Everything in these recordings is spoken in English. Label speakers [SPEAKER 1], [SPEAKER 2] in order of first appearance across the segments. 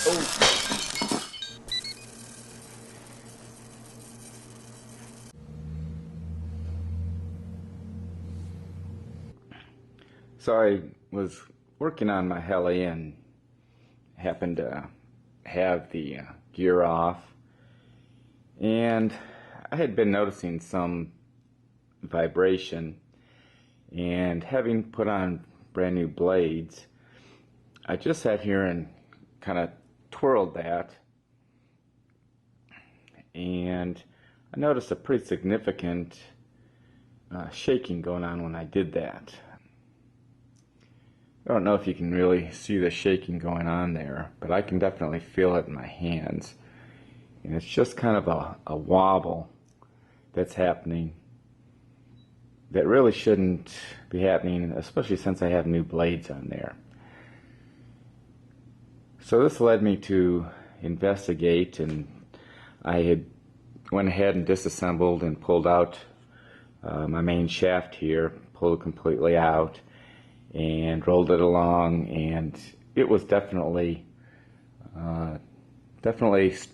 [SPEAKER 1] Oh. So I was working on my heli and happened to have the gear off, and I had been noticing some vibration, and having put on brand new blades, I just sat here and kind of twirled that, and I noticed a pretty significant shaking going on when I did that. I don't know if you can really see the shaking going on there, but I can definitely feel it in my hands. And it's just kind of a wobble that's happening that really shouldn't be happening, especially since I have new blades on there. So this led me to investigate, and I had went ahead and disassembled and pulled out my main shaft here, pulled it completely out, and rolled it along, and it was definitely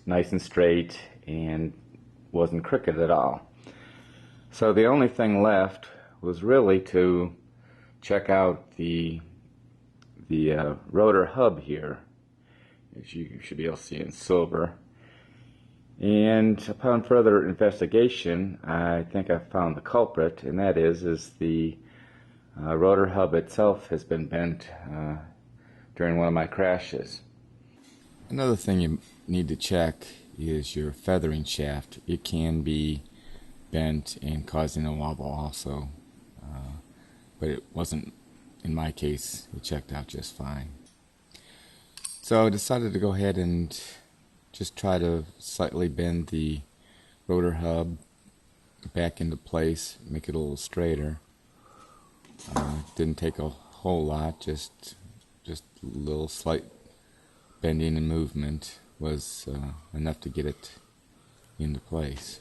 [SPEAKER 1] nice and straight and wasn't crooked at all. So the only thing left was really to check out the rotor hub here, as you should be able to see in silver. And upon further investigation, I think I found the culprit, and that is the rotor hub itself has been bent during one of my crashes. Another thing you need to check is your feathering shaft. It can be bent and causing a wobble also, but it wasn't in my case. It checked out just fine. So I decided to go ahead and just try to slightly bend the rotor hub back into place, make it a little straighter. Didn't take a whole lot, just a little slight bending and movement was enough to get it into place.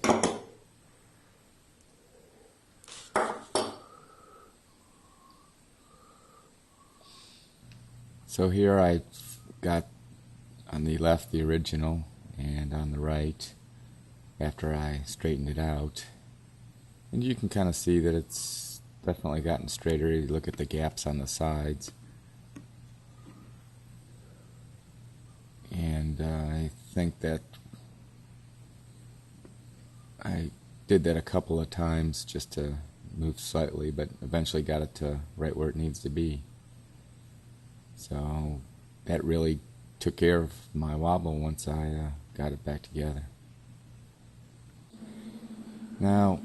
[SPEAKER 1] So here I've got on the left the original, and on the right, after I straightened it out, and you can kind of see that it's definitely gotten straighter. You look at the gaps on the sides, and I think that I did that a couple of times just to move slightly, but eventually got it to right where it needs to be. So that really took care of my wobble once I got it back together. Now,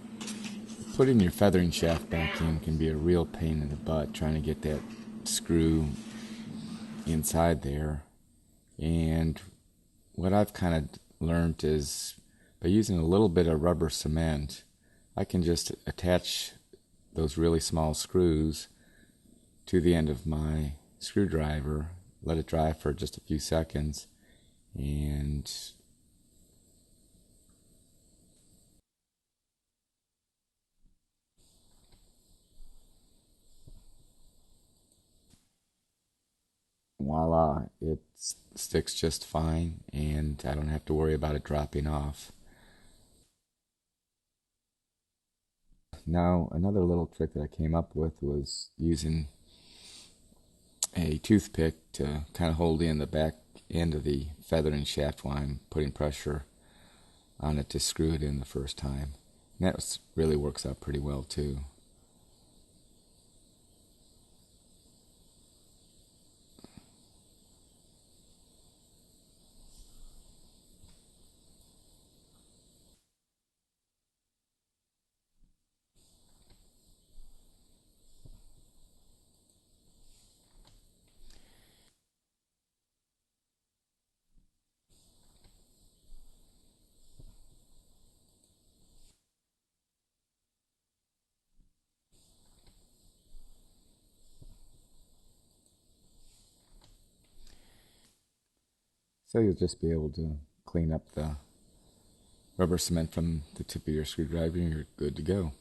[SPEAKER 1] putting your feathering shaft back in can be a real pain in the butt, trying to get that screw inside there. And what I've kind of learned is by using a little bit of rubber cement, I can just attach those really small screws to the end of my screwdriver, let it dry for just a few seconds, and voila, it sticks just fine, and I don't have to worry about it dropping off. Now, another little trick that I came up with was using a toothpick to kind of hold in the back end of the feathering shaft while I'm putting pressure on it to screw it in the first time. And that really works out pretty well too. So you'll just be able to clean up the rubber cement from the tip of your screwdriver and you're good to go.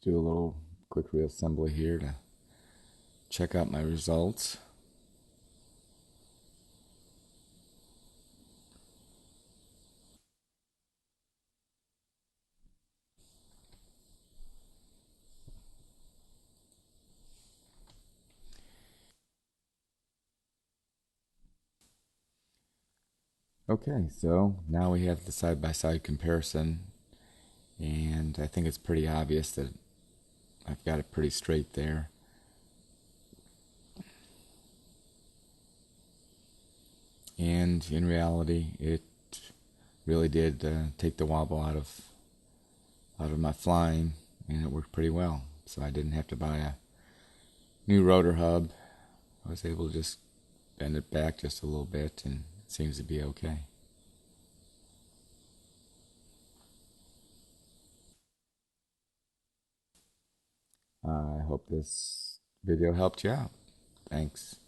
[SPEAKER 1] do a little quick reassembly here to check out my results. Okay, so now we have the side-by-side comparison, and I think it's pretty obvious that I've got it pretty straight there. And in reality, it really did take the wobble out of my flying, and it worked pretty well. So I didn't have to buy a new rotor hub. I was able to just bend it back just a little bit, and it seems to be okay. I hope this video helped you out. Thanks.